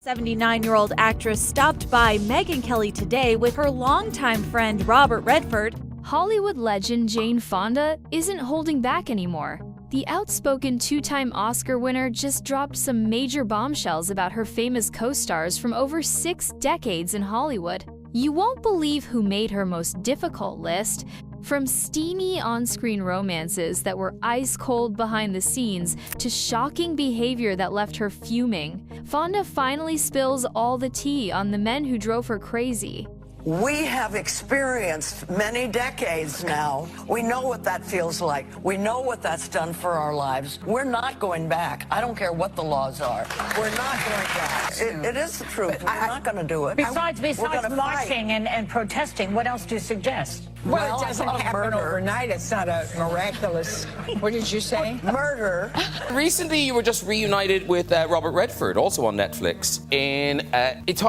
79-year-old actress stopped by Megyn Kelly today with her longtime friend Robert Redford. Hollywood legend Jane Fonda isn't holding back anymore. The outspoken two-time Oscar winner just dropped some major bombshells about her famous co-stars from over 6 decades in Hollywood. You won't believe who made her most difficult list. From steamy on-screen romances that were ice-cold behind the scenes to shocking behavior that left her fuming, Fonda finally spills all the tea on the men who drove her crazy. We have experienced many decades now. We know what that feels like. We know what that's done for our lives. We're not going back. I don't care what the laws are. We're not going back. It is the truth. We're not going to do it. Besides marching and protesting, what else do you suggest? Well, it doesn't happen overnight. It's not a miraculous, what did you say? Murder. Recently, you were just reunited with Robert Redford, also on Netflix. In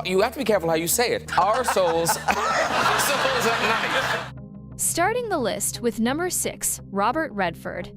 you have to be careful how you say it. Our souls, souls at night. Starting the list with number 6, Robert Redford.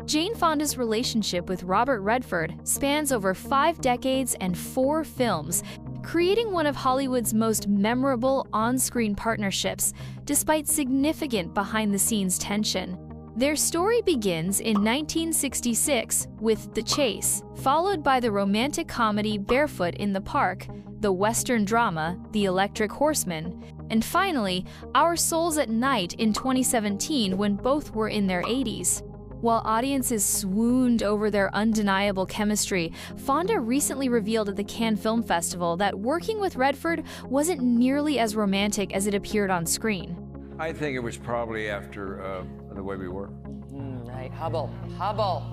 Jane Fonda's relationship with Robert Redford spans over 5 decades and 4 films, creating one of Hollywood's most memorable on-screen partnerships, despite significant behind-the-scenes tension. Their story begins in 1966 with The Chase, followed by the romantic comedy Barefoot in the Park, the Western drama The Electric Horseman, and finally, Our Souls at Night in 2017 when both were in their 80s. While audiences swooned over their undeniable chemistry, Fonda recently revealed at the Cannes Film Festival that working with Redford wasn't nearly as romantic as it appeared on screen. I think it was probably after the way we were. Right, Hubble.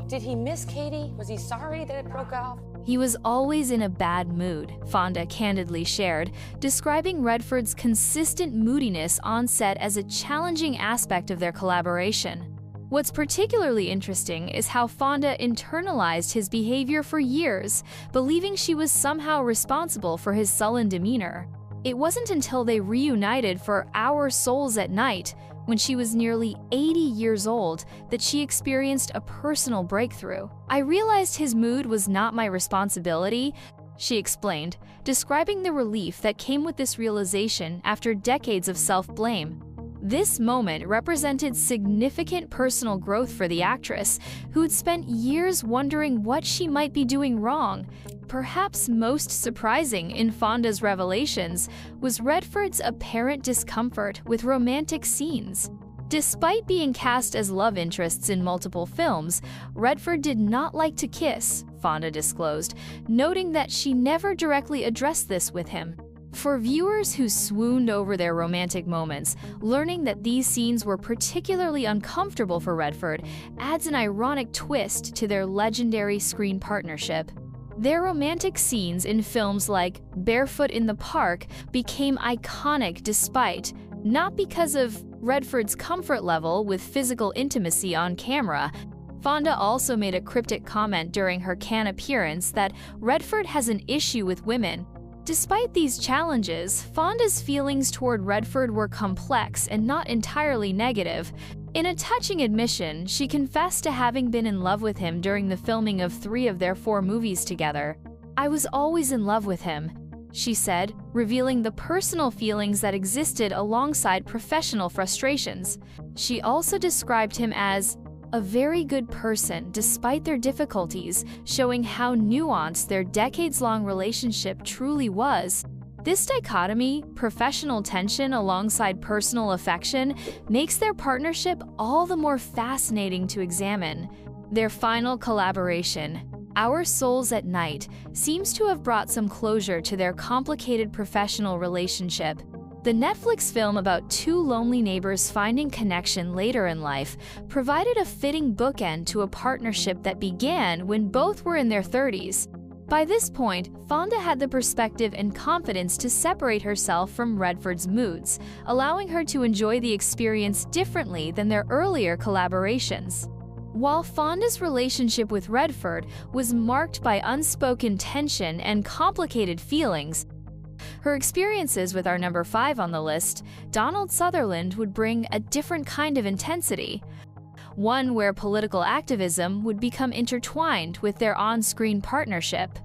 Did he miss Katie? Was he sorry that it broke off? He was always in a bad mood, Fonda candidly shared, describing Redford's consistent moodiness on set as a challenging aspect of their collaboration. What's particularly interesting is how Fonda internalized his behavior for years, believing she was somehow responsible for his sullen demeanor. It wasn't until they reunited for Our Souls at Night, when she was nearly 80 years old, that she experienced a personal breakthrough. "I realized his mood was not my responsibility," she explained, describing the relief that came with this realization after decades of self-blame. This moment represented significant personal growth for the actress, who had spent years wondering what she might be doing wrong. Perhaps most surprising in Fonda's revelations was Redford's apparent discomfort with romantic scenes. Despite being cast as love interests in multiple films, Redford did not like to kiss, Fonda disclosed, noting that she never directly addressed this with him. For viewers who swooned over their romantic moments, learning that these scenes were particularly uncomfortable for Redford adds an ironic twist to their legendary screen partnership. Their romantic scenes in films like Barefoot in the Park became iconic despite, not because of Redford's comfort level with physical intimacy on camera. Fonda also made a cryptic comment during her Cannes appearance that Redford has an issue with women. Despite these challenges, Fonda's feelings toward Redford were complex and not entirely negative. In a touching admission, she confessed to having been in love with him during the filming of 3 of their 4 movies together. "I was always in love with him," she said, revealing the personal feelings that existed alongside professional frustrations. She also described him as a very good person despite their difficulties, showing how nuanced their decades-long relationship truly was. This dichotomy, professional tension alongside personal affection, makes their partnership all the more fascinating to examine. Their final collaboration, Our Souls at Night, seems to have brought some closure to their complicated professional relationship. The Netflix film about 2 lonely neighbors finding connection later in life provided a fitting bookend to a partnership that began when both were in their 30s. By this point, Fonda had the perspective and confidence to separate herself from Redford's moods, allowing her to enjoy the experience differently than their earlier collaborations. While Fonda's relationship with Redford was marked by unspoken tension and complicated feelings, her experiences with our number 5 on the list, Donald Sutherland, would bring a different kind of intensity. One where political activism would become intertwined with their on-screen partnership.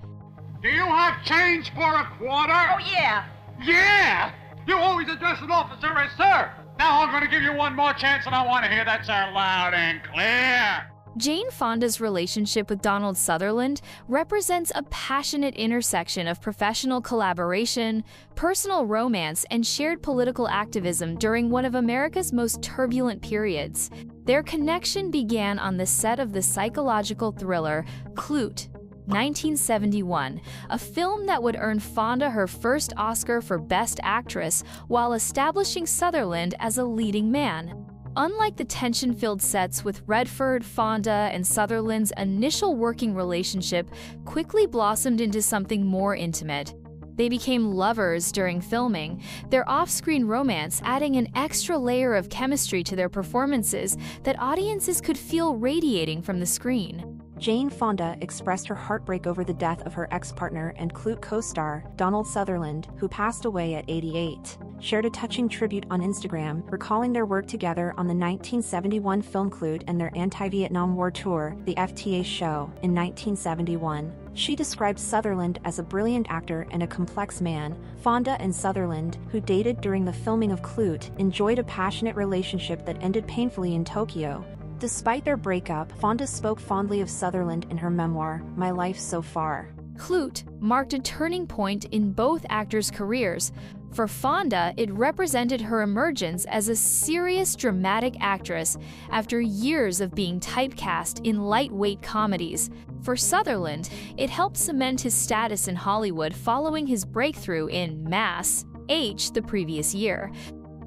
Do you have change for a quarter? Oh, yeah. Yeah! You always address an officer as sir. Now I'm going to give you one more chance, and I want to hear that sir loud and clear. Jane Fonda's relationship with Donald Sutherland represents a passionate intersection of professional collaboration, personal romance, and shared political activism during one of America's most turbulent periods. Their connection began on the set of the psychological thriller Klute, 1971, a film that would earn Fonda her first Oscar for Best Actress while establishing Sutherland as a leading man. Unlike the tension-filled sets with Redford, Fonda, and Sutherland's initial working relationship quickly blossomed into something more intimate. They became lovers during filming, their off-screen romance adding an extra layer of chemistry to their performances that audiences could feel radiating from the screen. Jane Fonda expressed her heartbreak over the death of her ex-partner and Klute co-star, Donald Sutherland, who passed away at 88. Shared a touching tribute on Instagram, recalling their work together on the 1971 film Klute and their anti-Vietnam War tour, the FTA show, in 1971. She described Sutherland as a brilliant actor and a complex man. Fonda and Sutherland, who dated during the filming of Klute, enjoyed a passionate relationship that ended painfully in Tokyo. Despite their breakup, Fonda spoke fondly of Sutherland in her memoir, My Life So Far. Klute marked a turning point in both actors' careers. For Fonda, it represented her emergence as a serious dramatic actress after years of being typecast in lightweight comedies. For Sutherland, it helped cement his status in Hollywood following his breakthrough in Mass H the previous year.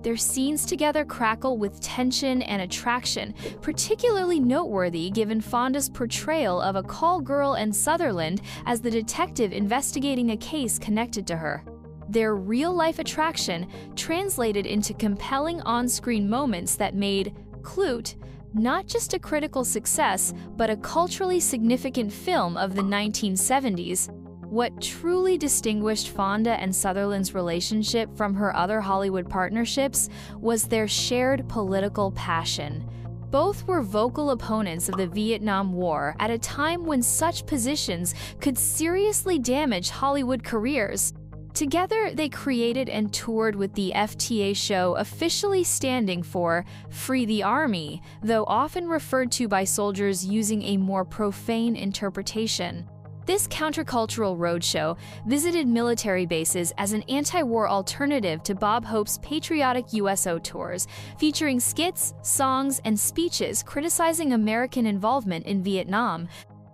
Their scenes together crackle with tension and attraction, particularly noteworthy given Fonda's portrayal of a call girl and Sutherland as the detective investigating a case connected to her. Their real-life attraction translated into compelling on-screen moments that made Klute not just a critical success, but a culturally significant film of the 1970s. What truly distinguished Fonda and Sutherland's relationship from her other Hollywood partnerships was their shared political passion. Both were vocal opponents of the Vietnam War at a time when such positions could seriously damage Hollywood careers. Together, they created and toured with the FTA show officially standing for Free the Army, though often referred to by soldiers using a more profane interpretation. This countercultural roadshow visited military bases as an anti-war alternative to Bob Hope's patriotic USO tours, featuring skits, songs, and speeches criticizing American involvement in Vietnam.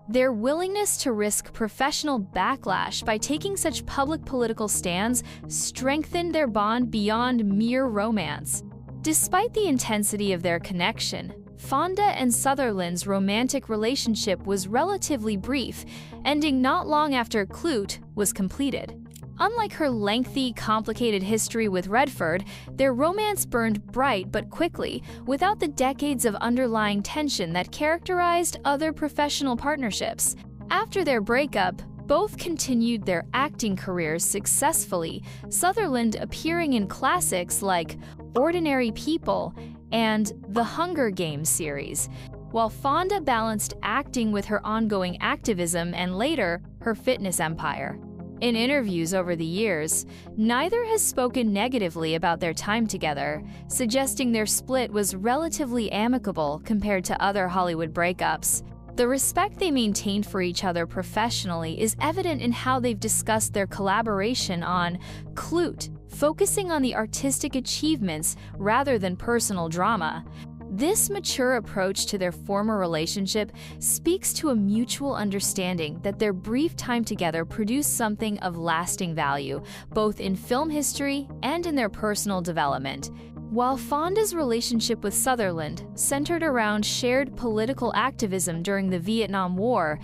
Their willingness to risk professional backlash by taking such public political stands strengthened their bond beyond mere romance. Despite the intensity of their connection, Fonda and Sutherland's romantic relationship was relatively brief, ending not long after Klute was completed. Unlike her lengthy, complicated history with Redford, their romance burned bright but quickly, without the decades of underlying tension that characterized other professional partnerships. After their breakup, both continued their acting careers successfully, Sutherland appearing in classics like Ordinary People and the Hunger Games series, while Fonda balanced acting with her ongoing activism and later, her fitness empire. In interviews over the years, neither has spoken negatively about their time together, suggesting their split was relatively amicable compared to other Hollywood breakups. The respect they maintained for each other professionally is evident in how they've discussed their collaboration on Klute, focusing on the artistic achievements rather than personal drama. This mature approach to their former relationship speaks to a mutual understanding that their brief time together produced something of lasting value, both in film history and in their personal development. While Fonda's relationship with Sutherland centered around shared political activism during the Vietnam War,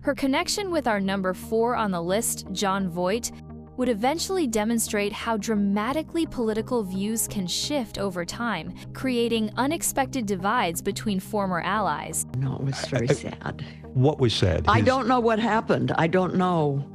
her connection with our number 4 on the list, Jon Voight, would eventually demonstrate how dramatically political views can shift over time, creating unexpected divides between former allies. No, it was very sad. What was said? I don't know what happened. I don't know.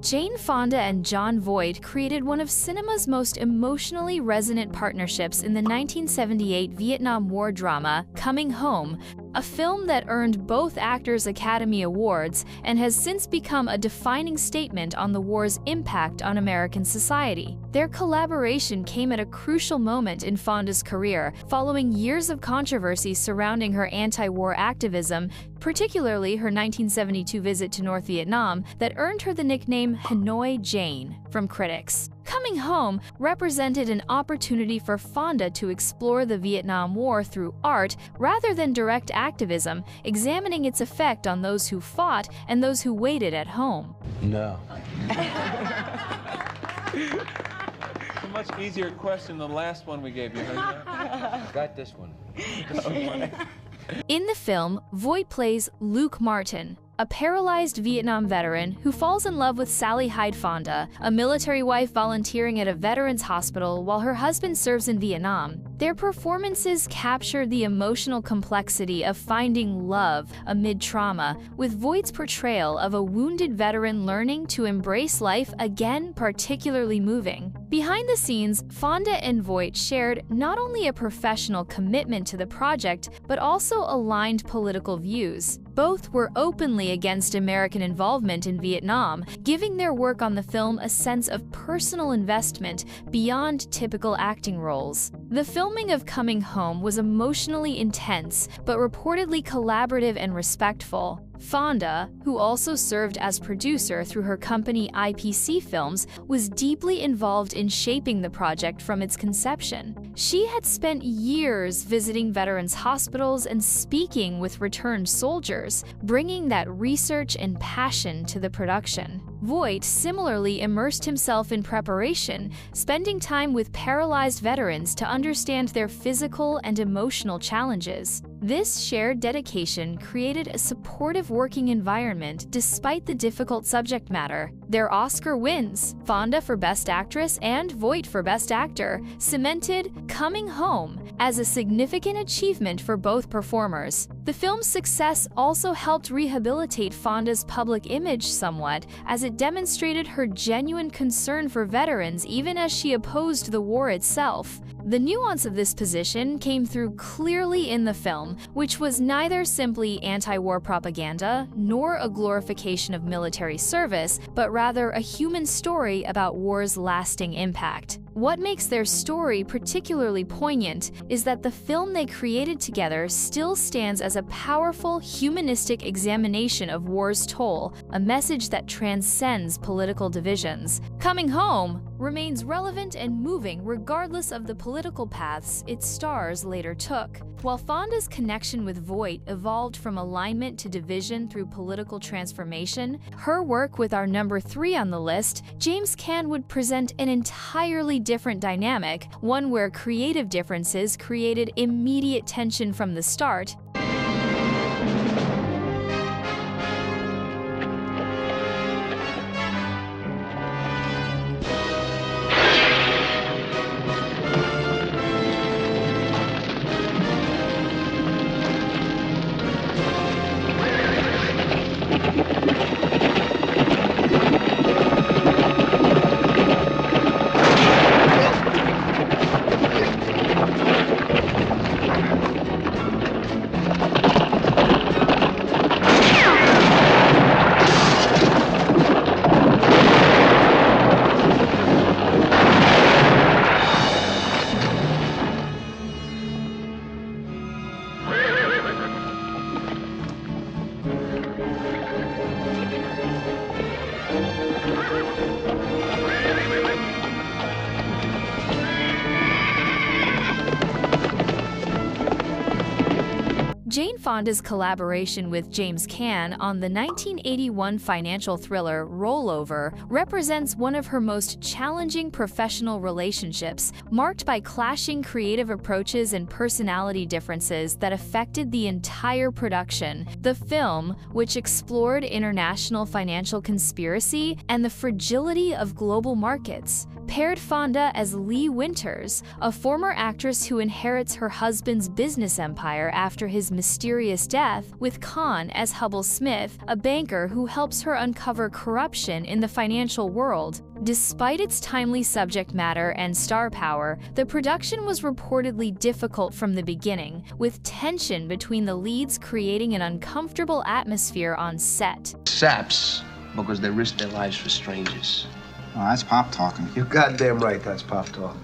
Jane Fonda and Jon Voight created one of cinema's most emotionally resonant partnerships in the 1978 Vietnam War drama, Coming Home, a film that earned both actors Academy Awards and has since become a defining statement on the war's impact on American society. Their collaboration came at a crucial moment in Fonda's career, following years of controversy surrounding her anti-war activism, particularly her 1972 visit to North Vietnam, that earned her the nickname Hanoi Jane from critics. Coming Home represented an opportunity for Fonda to explore the Vietnam War through art rather than direct activism, examining its effect on those who fought and those who waited at home. No. It's a much easier question than the last one we gave you. Got this one. In the film, Voight plays Luke Martin, a paralyzed Vietnam veteran who falls in love with Sally Hyde Fonda, a military wife volunteering at a veterans hospital while her husband serves in Vietnam. Their performances capture the emotional complexity of finding love amid trauma, with Voight's portrayal of a wounded veteran learning to embrace life again particularly moving. Behind the scenes, Fonda and Voight shared not only a professional commitment to the project, but also aligned political views. Both were openly against American involvement in Vietnam, giving their work on the film a sense of personal investment beyond typical acting roles. The filming of Coming Home was emotionally intense, but reportedly collaborative and respectful. Fonda, who also served as producer through her company IPC Films, was deeply involved in shaping the project from its conception. She had spent years visiting veterans' hospitals and speaking with returned soldiers, bringing that research and passion to the production. Voight similarly immersed himself in preparation, spending time with paralyzed veterans to understand their physical and emotional challenges. This shared dedication created a supportive working environment despite the difficult subject matter. Their Oscar wins, Fonda for Best Actress and Voight for Best Actor, cemented Coming Home as a significant achievement for both performers. The film's success also helped rehabilitate Fonda's public image somewhat, as it demonstrated her genuine concern for veterans even as she opposed the war itself. The nuance of this position came through clearly in the film, which was neither simply anti-war propaganda nor a glorification of military service, but rather a human story about war's lasting impact. What makes their story particularly poignant is that the film they created together still stands as a powerful humanistic examination of war's toll, a message that transcends political divisions. Coming Home remains relevant and moving regardless of the political paths its stars later took. While Fonda's connection with Voight evolved from alignment to division through political transformation, her work with our number 3 on the list, James Caan, would present an entirely different dynamic, one where creative differences created immediate tension from the start. Jane Fonda's collaboration with James Caan on the 1981 financial thriller Rollover represents one of her most challenging professional relationships, marked by clashing creative approaches and personality differences that affected the entire production. The film, which explored international financial conspiracy and the fragility of global markets, paired Fonda as Lee Winters, a former actress who inherits her husband's business empire after his mysterious death, with Khan as Hubble Smith, a banker who helps her uncover corruption in the financial world. Despite its timely subject matter and star power, the production was reportedly difficult from the beginning, with tension between the leads creating an uncomfortable atmosphere on set. Saps, because they risk their lives for strangers. Oh, that's pop talking. You're goddamn right, that's pop talking.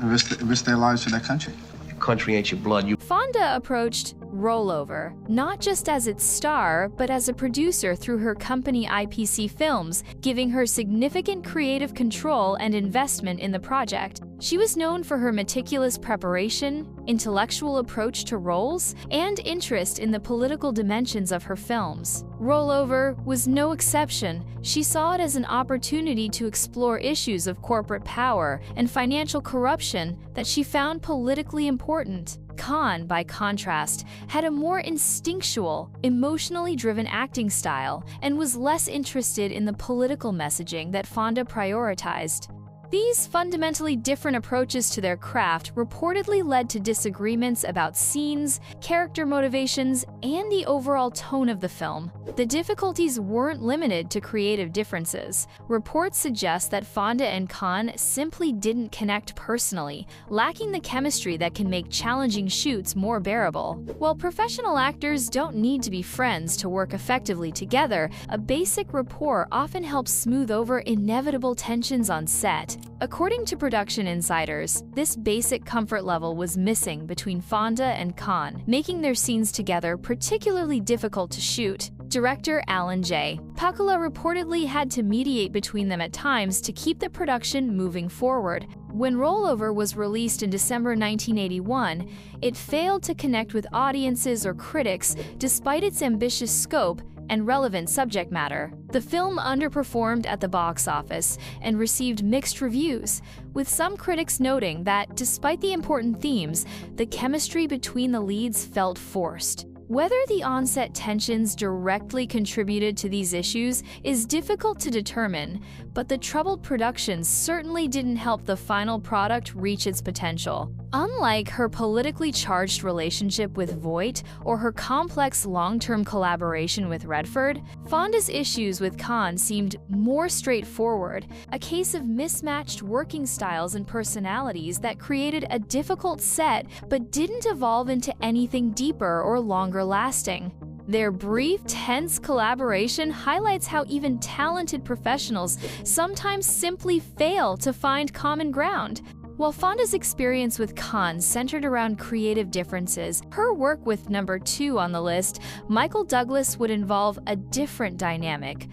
Risk their lives for their country. Your country ain't your blood. Fonda approached Rollover, not just as its star, but as a producer through her company IPC Films, giving her significant creative control and investment in the project. She was known for her meticulous preparation, intellectual approach to roles, and interest in the political dimensions of her films. Rollover was no exception. She saw it as an opportunity to explore issues of corporate power and financial corruption that she found politically important. Khan, by contrast, had a more instinctual, emotionally driven acting style and was less interested in the political messaging that Fonda prioritized. These fundamentally different approaches to their craft reportedly led to disagreements about scenes, character motivations, and the overall tone of the film. The difficulties weren't limited to creative differences. Reports suggest that Fonda and Khan simply didn't connect personally, lacking the chemistry that can make challenging shoots more bearable. While professional actors don't need to be friends to work effectively together, a basic rapport often helps smooth over inevitable tensions on set. According to production insiders, this basic comfort level was missing between Fonda and Khan, making their scenes together particularly difficult to shoot. Director Alan J. Pakula reportedly had to mediate between them at times to keep the production moving forward. When Rollover was released in December 1981, it failed to connect with audiences or critics despite its ambitious scope and relevant subject matter. The film underperformed at the box office and received mixed reviews, with some critics noting that, despite the important themes, the chemistry between the leads felt forced. Whether the on-set tensions directly contributed to these issues is difficult to determine, but the troubled production certainly didn't help the final product reach its potential. Unlike her politically charged relationship with Voight or her complex long-term collaboration with Redford, Fonda's issues with Khan seemed more straightforward, a case of mismatched working styles and personalities that created a difficult set but didn't evolve into anything deeper or longer lasting. Their brief, tense collaboration highlights how even talented professionals sometimes simply fail to find common ground. While Fonda's experience with Khan centered around creative differences, her work with number 2 on the list, Michael Douglas, would involve a different dynamic.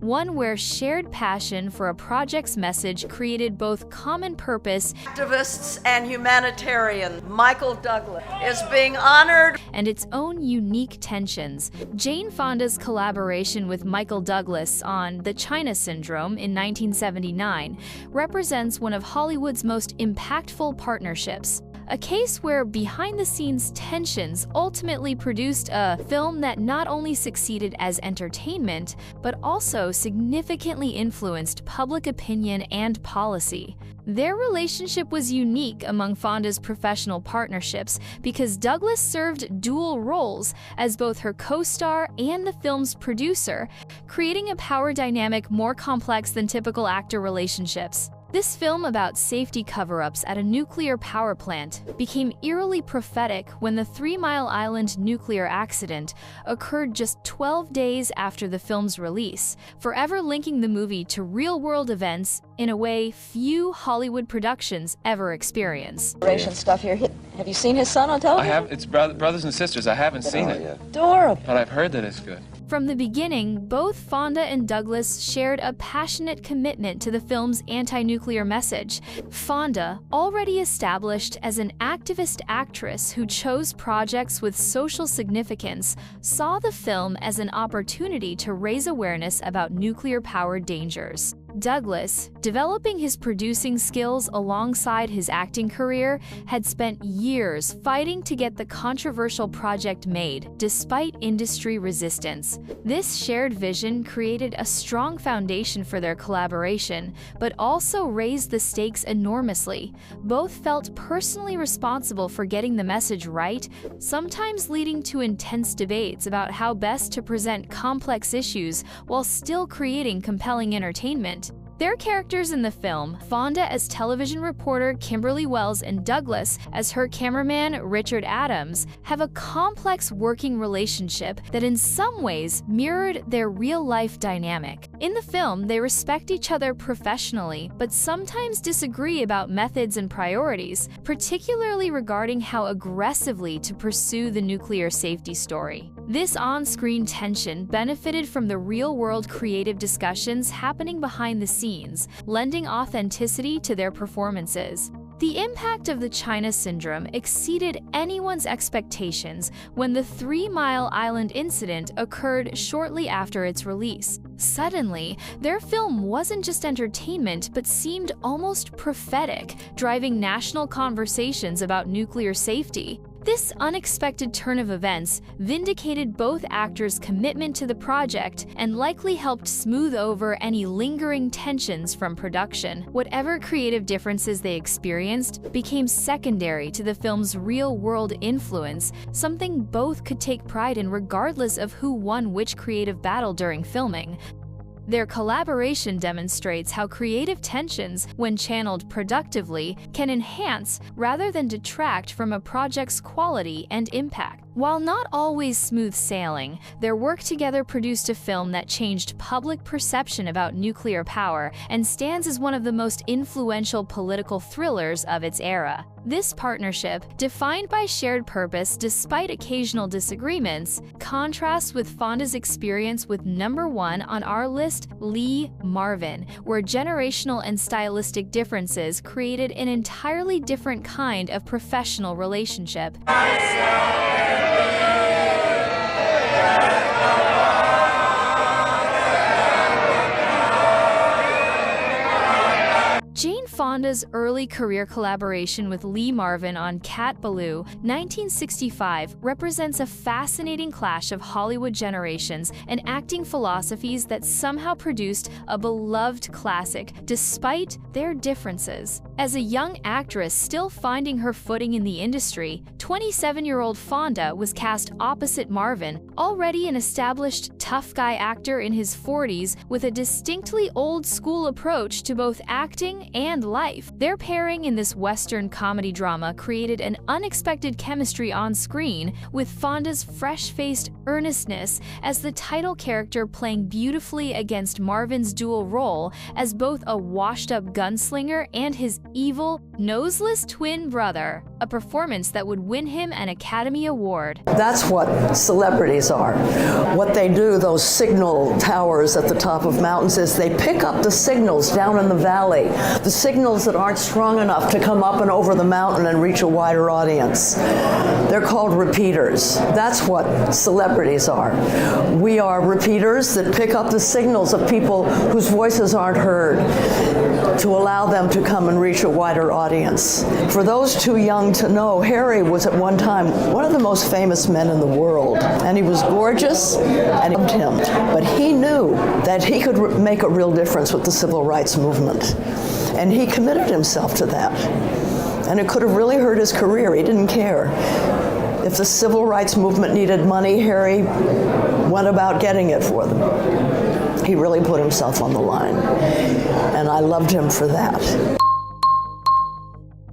One where shared passion for a project's message created both common purpose, Activists and humanitarian Michael Douglas is being honored, and its own unique tensions. Jane Fonda's collaboration with Michael Douglas on The China Syndrome in 1979 represents one of Hollywood's most impactful partnerships. A case where behind-the-scenes tensions ultimately produced a film that not only succeeded as entertainment, but also significantly influenced public opinion and policy. Their relationship was unique among Fonda's professional partnerships because Douglas served dual roles as both her co-star and the film's producer, creating a power dynamic more complex than typical actor relationships. This film about safety cover-ups at a nuclear power plant became eerily prophetic when the 3 Mile Island nuclear accident occurred just 12 days after the film's release, forever linking the movie to real-world events in a way few Hollywood productions ever experience. Stuff here. Have you seen his son on television? I have. It's brothers and sisters. I haven't seen it. Adorable. But I've heard that it's good. From the beginning, both Fonda and Douglas shared a passionate commitment to the film's anti-nuclear message. Fonda, already established as an activist actress who chose projects with social significance, saw the film as an opportunity to raise awareness about nuclear-powered dangers. Douglas, developing his producing skills alongside his acting career, had spent years fighting to get the controversial project made, despite industry resistance. This shared vision created a strong foundation for their collaboration, but also raised the stakes enormously. Both felt personally responsible for getting the message right, sometimes leading to intense debates about how best to present complex issues while still creating compelling entertainment. Their characters in the film, Fonda as television reporter Kimberly Wells and Douglas as her cameraman Richard Adams, have a complex working relationship that in some ways mirrored their real-life dynamic. In the film, they respect each other professionally, but sometimes disagree about methods and priorities, particularly regarding how aggressively to pursue the nuclear safety story. This on-screen tension benefited from the real-world creative discussions happening behind the scenes, lending authenticity to their performances. The impact of the China Syndrome exceeded anyone's expectations when the 3 Mile Island incident occurred shortly after its release. Suddenly, their film wasn't just entertainment but seemed almost prophetic, driving national conversations about nuclear safety. This unexpected turn of events vindicated both actors' commitment to the project and likely helped smooth over any lingering tensions from production. Whatever creative differences they experienced became secondary to the film's real-world influence, something both could take pride in regardless of who won which creative battle during filming. Their collaboration demonstrates how creative tensions, when channeled productively, can enhance rather than detract from a project's quality and impact. While not always smooth sailing, their work together produced a film that changed public perception about nuclear power and stands as one of the most influential political thrillers of its era. This partnership, defined by shared purpose despite occasional disagreements, contrasts with Fonda's experience with #1 on our list, Lee Marvin, where generational and stylistic differences created an entirely different kind of professional relationship. Jane Fonda's early career collaboration with Lee Marvin on Cat Ballou, 1965, represents a fascinating clash of Hollywood generations and acting philosophies that somehow produced a beloved classic despite their differences. As a young actress still finding her footing in the industry, 27-year-old Fonda was cast opposite Marvin, already an established tough guy actor in his 40s with a distinctly old-school approach to both acting and life. Their pairing in this Western comedy drama created an unexpected chemistry on screen, with Fonda's fresh-faced earnestness as the title character playing beautifully against Marvin's dual role as both a washed-up gunslinger and his evil, noseless twin brother, a performance that would win him an Academy Award. That's what celebrities are. What they do, those signal towers at the top of mountains, is they pick up the signals down in the valley, the signals that aren't strong enough to come up and over the mountain and reach a wider audience. They're called repeaters. That's what celebrities are. We are repeaters that pick up the signals of people whose voices aren't heard to allow them to come and reach a wider audience. For those too young to know, Harry was at one time one of the most famous men in the world, and he was gorgeous and loved him. But he knew that he could make a real difference with the civil rights movement, and he committed himself to that. And it could have really hurt his career. He didn't care. If the civil rights movement needed money, Harry went about getting it for them. He really put himself on the line, and I loved him for that.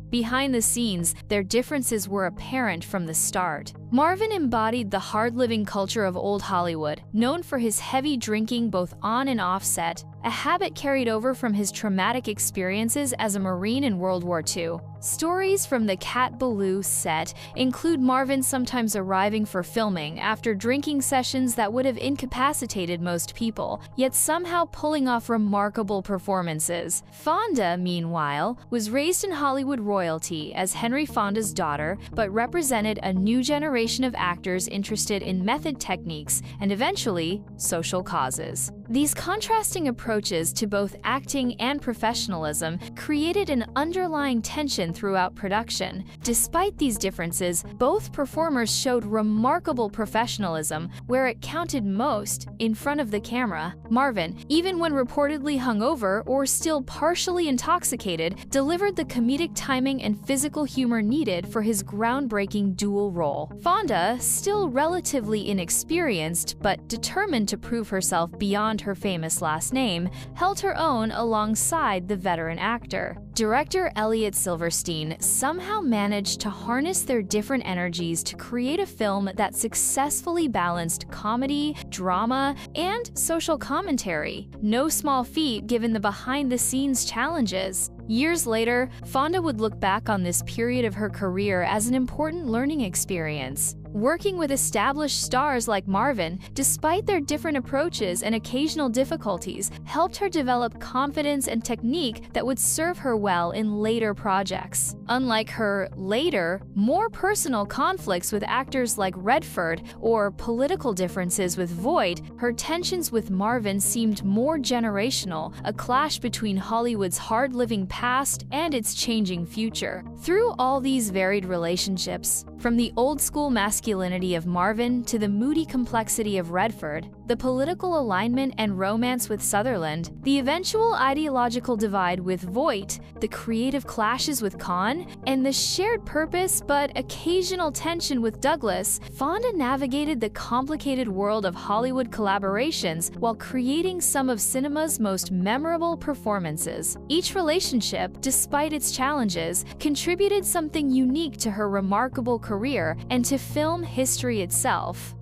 Behind the scenes, their differences were apparent from the start. Marvin embodied the hard-living culture of old Hollywood, known for his heavy drinking both on and off set, a habit carried over from his traumatic experiences as a Marine in World War II. Stories from the Cat Ballou set include Marvin sometimes arriving for filming after drinking sessions that would have incapacitated most people, yet somehow pulling off remarkable performances. Fonda, meanwhile, was raised in Hollywood royalty as Henry Fonda's daughter, but represented a new generation of actors interested in method techniques and eventually social causes. These contrasting approaches to both acting and professionalism created an underlying tension throughout production. Despite these differences, both performers showed remarkable professionalism where it counted most in front of the camera. Marvin, even when reportedly hungover or still partially intoxicated, delivered the comedic timing and physical humor needed for his groundbreaking dual role. Fonda, still relatively inexperienced but determined to prove herself beyond her famous last name, held her own alongside the veteran actor. Director Elliot Silverstein somehow managed to harness their different energies to create a film that successfully balanced comedy, drama, and social commentary. No small feat given the behind-the-scenes challenges. Years later, Fonda would look back on this period of her career as an important learning experience. Working with established stars like Marvin, despite their different approaches and occasional difficulties, helped her develop confidence and technique that would serve her well in later projects. Unlike her later, more personal conflicts with actors like Redford or political differences with Voight, her tensions with Marvin seemed more generational, a clash between Hollywood's hard-living past and its changing future. Through all these varied relationships, from the old-school masculinity of Marvin to the moody complexity of Redford, the political alignment and romance with Sutherland, the eventual ideological divide with Voight, the creative clashes with Caan, and the shared purpose but occasional tension with Douglas, Fonda navigated the complicated world of Hollywood collaborations while creating some of cinema's most memorable performances. Each relationship, despite its challenges, contributed something unique to her remarkable career and to film history itself.